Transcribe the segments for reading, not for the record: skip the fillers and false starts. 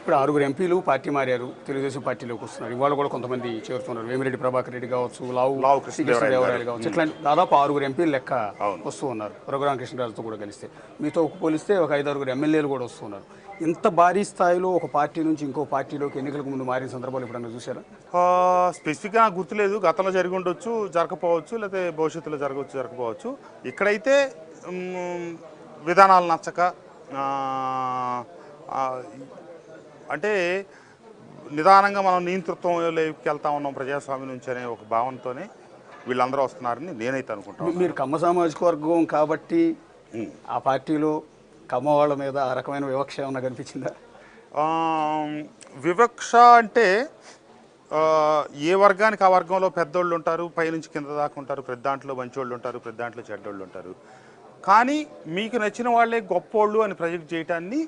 ఇప్పుడు 6 ఎంపీలు పార్టీ మారారు, తెలుగుదేశం పార్టీలోకి వస్తున్నారు. ఇవాళ కూడా కొంతమంది చేరుతున్నారు. వేమిరెడ్డి ప్రభాకర్ రెడ్డి కావచ్చు, లావు కృష్ణదేవరాయలు కావచ్చు, ఇట్లాంటి దాదాపు 6 ఎంపీలు లెక్క వస్తూ ఉన్నారు. రఘురామకృష్ణరాజుతో కూడా కలిస్తే మీతో పోలిస్తే ఒక 5-6 ఎమ్మెల్యేలు కూడా వస్తున్నారు. ఇంత భారీ స్థాయిలో ఒక పార్టీ నుంచి ఇంకో పార్టీలోకి ఎన్నికలకు ముందు మారిన సందర్భాలు ఎప్పుడన్నా చూసారా? స్పెసిఫిక్గా నాకు గుర్తులేదు. గతంలో జరిగి ఉండొచ్చు, జరగకపోవచ్చు, లేకపోతే భవిష్యత్తులో జరగవచ్చు, జరగకపోవచ్చు. ఇక్కడైతే విధానాలు నచ్చక అంటే నిదానంగా మనం నియంతృత్వంలోకి వెళ్తా ఉన్నాం ప్రజాస్వామ్యం నుంచి అనే ఒక భావనతోనే వీళ్ళందరూ వస్తున్నారని నేనైతే అనుకుంటాను. మీరు కమ్మ సామాజిక వర్గం కాబట్టి ఆ పార్టీలో కమ్మ వాళ్ళ మీద ఆ రకమైన వివక్ష ఏమన్నా కనిపించిందా? వివక్ష అంటే ఏ వర్గానికి ఆ వర్గంలో పెద్దోళ్ళు ఉంటారు, పైనుంచి కింద దాకా ఉంటారు. పెద్ద దాంట్లో మంచోళ్ళు ఉంటారు, పెద్ద దాంట్లో చెడ్డోళ్ళు ఉంటారు. కానీ మీకు నచ్చిన వాళ్ళే గొప్పోళ్ళు అని ప్రొజెక్ట్ చేయటాన్ని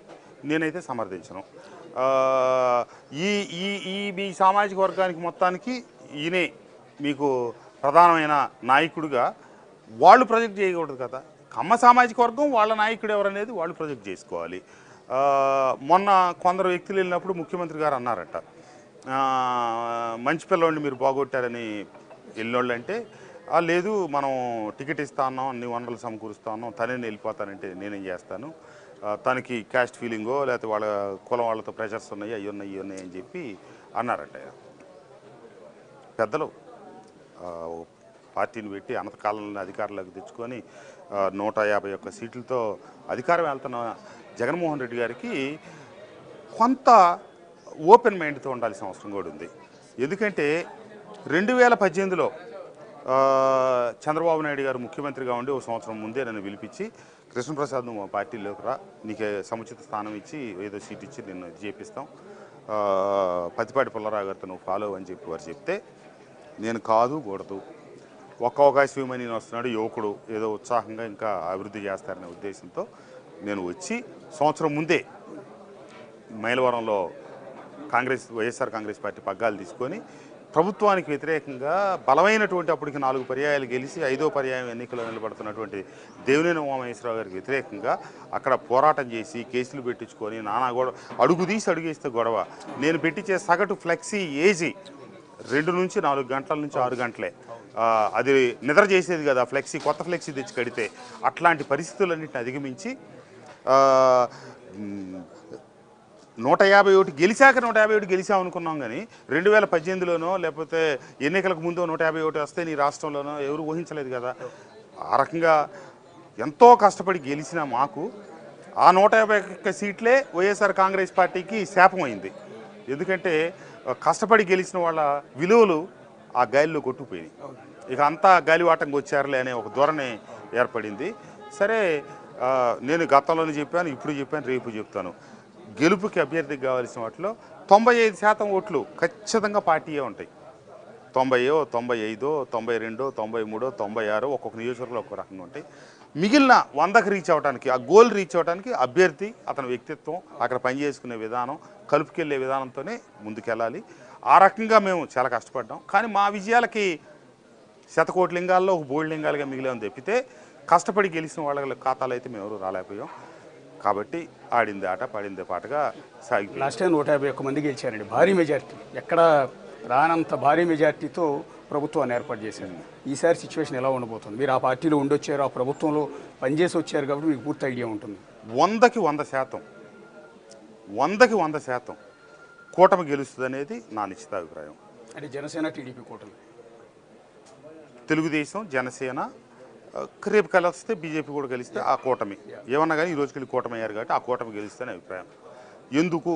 నేనైతే సమర్థించను. ఈ ఈ ఈ మీ సామాజిక వర్గానికి మొత్తానికి ఈయనే మీకు ప్రధానమైన నాయకుడిగా వాళ్ళు ప్రొజెక్ట్ చేయకూడదు కదా. కమ్మ సామాజిక వర్గం వాళ్ళ నాయకుడు ఎవరనేది వాళ్ళు ప్రొజెక్ట్ చేసుకోవాలి. మొన్న కొందరు వ్యక్తులు వెళ్ళినప్పుడు ముఖ్యమంత్రి గారు అన్నారట, మంచి పిల్లవాడిని మీరు బాగొట్టారని వెళ్ళినోళ్ళు అంటే, లేదు మనం టికెట్ ఇస్తా ఉన్నాం, అన్ని వనరులు సమకూరుస్తా ఉన్నాం, తనే వెళ్ళిపోతానంటే నేనేం చేస్తాను, తనకి క్యాస్ట్ ఫీలింగో లేకపోతే వాళ్ళ కులం వాళ్ళతో ప్రెషర్స్ ఉన్నాయి, అవి ఉన్నాయి అని చెప్పి అన్నారట. పెద్దలు పార్టీని పెట్టి అనంతకాలంలో అధికారంలోకి తెచ్చుకొని 151 సీట్లతో అధికారం వెళ్తున్న జగన్మోహన్ రెడ్డి గారికి కొంత ఓపెన్ మైండ్తో ఉండాల్సిన అవసరం కూడా ఉంది. ఎందుకంటే 2018లో చంద్రబాబు నాయుడు గారు ముఖ్యమంత్రిగా ఉండి ఒక సంవత్సరం ముందే నన్ను పిలిపించి, కృష్ణప్రసాద్ నువ్వు మా పార్టీలోకి రా, నీకే సముచిత స్థానం ఇచ్చి ఏదో సీట్ ఇచ్చి నిన్ను చేపిస్తాం, పతిపాటి పుల్లారావు గారితో నువ్వు ఫాలో అని చెప్పి వారు చెప్తే, నేను కాదు కూడదు, ఒక్క అవకాశం ఇవ్వమని నేను వస్తున్నాడు, యువకుడు ఏదో ఉత్సాహంగా ఇంకా అభివృద్ధి చేస్తారనే ఉద్దేశంతో నేను వచ్చి సంవత్సరం ముందే మైలవరంలో వైఎస్ఆర్ కాంగ్రెస్ పార్టీ పగ్గాలు తీసుకొని ప్రభుత్వానికి వ్యతిరేకంగా బలమైనటువంటి, అప్పటికి 4 పర్యాయాలు గెలిచి 5వ పర్యాయం ఎన్నికల్లో నిలబడుతున్నటువంటి దేవినేని ఉమామహేశ్వరరావు గారికి వ్యతిరేకంగా అక్కడ పోరాటం చేసి కేసులు పెట్టించుకొని నానా గొడవ, అడుగు తీసి అడుగేస్తే గొడవ. నేను పెట్టించే సగటు ఫ్లెక్సీ ఏజీ 2 నుంచి 4 గంటల నుంచి 6 గంటలే. అది నిద్ర చేసేది కదా ఫ్లెక్సీ, కొత్త ఫ్లెక్సీ తెచ్చి కడితే. అట్లాంటి పరిస్థితులన్నింటిని అధిగమించి 151 గెలిచాక 151 గెలిచామనుకున్నాం. కానీ 2018లోనో లేకపోతే ఎన్నికలకు ముందు 151 వస్తే నీ రాష్ట్రంలోనో ఎవరు ఊహించలేదు కదా. ఆ రకంగా ఎంతో కష్టపడి గెలిచిన మాకు ఆ 151 సీట్లే వైఎస్ఆర్ కాంగ్రెస్ పార్టీకి శాపమైంది. ఎందుకంటే కష్టపడి గెలిచిన వాళ్ళ విలువలు ఆ గాలిలో కొట్టుకుపోయినాయి. ఇక అంతా గాలివాటంగా వచ్చారులే అనే ఒక ధోరణి ఏర్పడింది. సరే, నేను గతంలోనే చెప్పాను, ఇప్పుడు చెప్పాను, రేపు చెప్తాను. గెలుపుకి అభ్యర్థికి కావాల్సిన వాటిలో 95% ఓట్లు ఖచ్చితంగా పార్టీయే ఉంటాయి. 90, 95, 92, 93, 96 ఒక్కొక్క నియోజకవర్గంలో ఒక్కొక్క రకంగా ఉంటాయి. మిగిలిన 100కి రీచ్ అవ్వడానికి, ఆ గోల్ రీచ్ అవ్వడానికి అభ్యర్థి, అతని వ్యక్తిత్వం, అక్కడ పనిచేసుకునే విధానం, కలుపుకెళ్లే విధానంతోనే ముందుకెళ్ళాలి. ఆ రకంగా మేము చాలా కష్టపడ్డాం. కానీ మా విజయాలకి 100 కోట్ల లింగాల్లో ఒక బోల్డ్ లింగాలుగా మిగిలేమని తప్పితే కష్టపడి గెలిచిన వాళ్ళ ఖాతాలు అయితే మేము ఎవరు రాలేకపోయాం. కాబట్టి ఆడింది ఆట, పడింది పాటగా సాగిపోయింది. లాస్ట్ టైం 151 మంది గెలిచారండి, భారీ మెజార్టీ, ఎక్కడ రానంత భారీ మెజార్టీతో ప్రభుత్వాన్ని ఏర్పాటు చేశారు. ఈసారి సిచ్యువేషన్ ఎలా ఉండబోతుంది? మీరు ఆ పార్టీలో ఉండొచ్చారు, ఆ ప్రభుత్వంలో పనిచేసి వచ్చారు కాబట్టి మీకు పూర్తి ఐడియా ఉంటుంది. 100కి 100% కూటమి గెలుస్తుంది అనేది నా నిశ్చిత అభిప్రాయం. అంటే జనసేన టీడీపీ కూటమి, తెలుగుదేశం, జనసేన, రేపు కలిస్తే బీజేపీ కూడా కలిస్తే ఆ కూటమి, ఏమన్నా కానీ ఈ రోజుకి కూటమి అయ్యారు కాబట్టి ఆ కూటమి గెలుస్తే అభిప్రాయం. ఎందుకు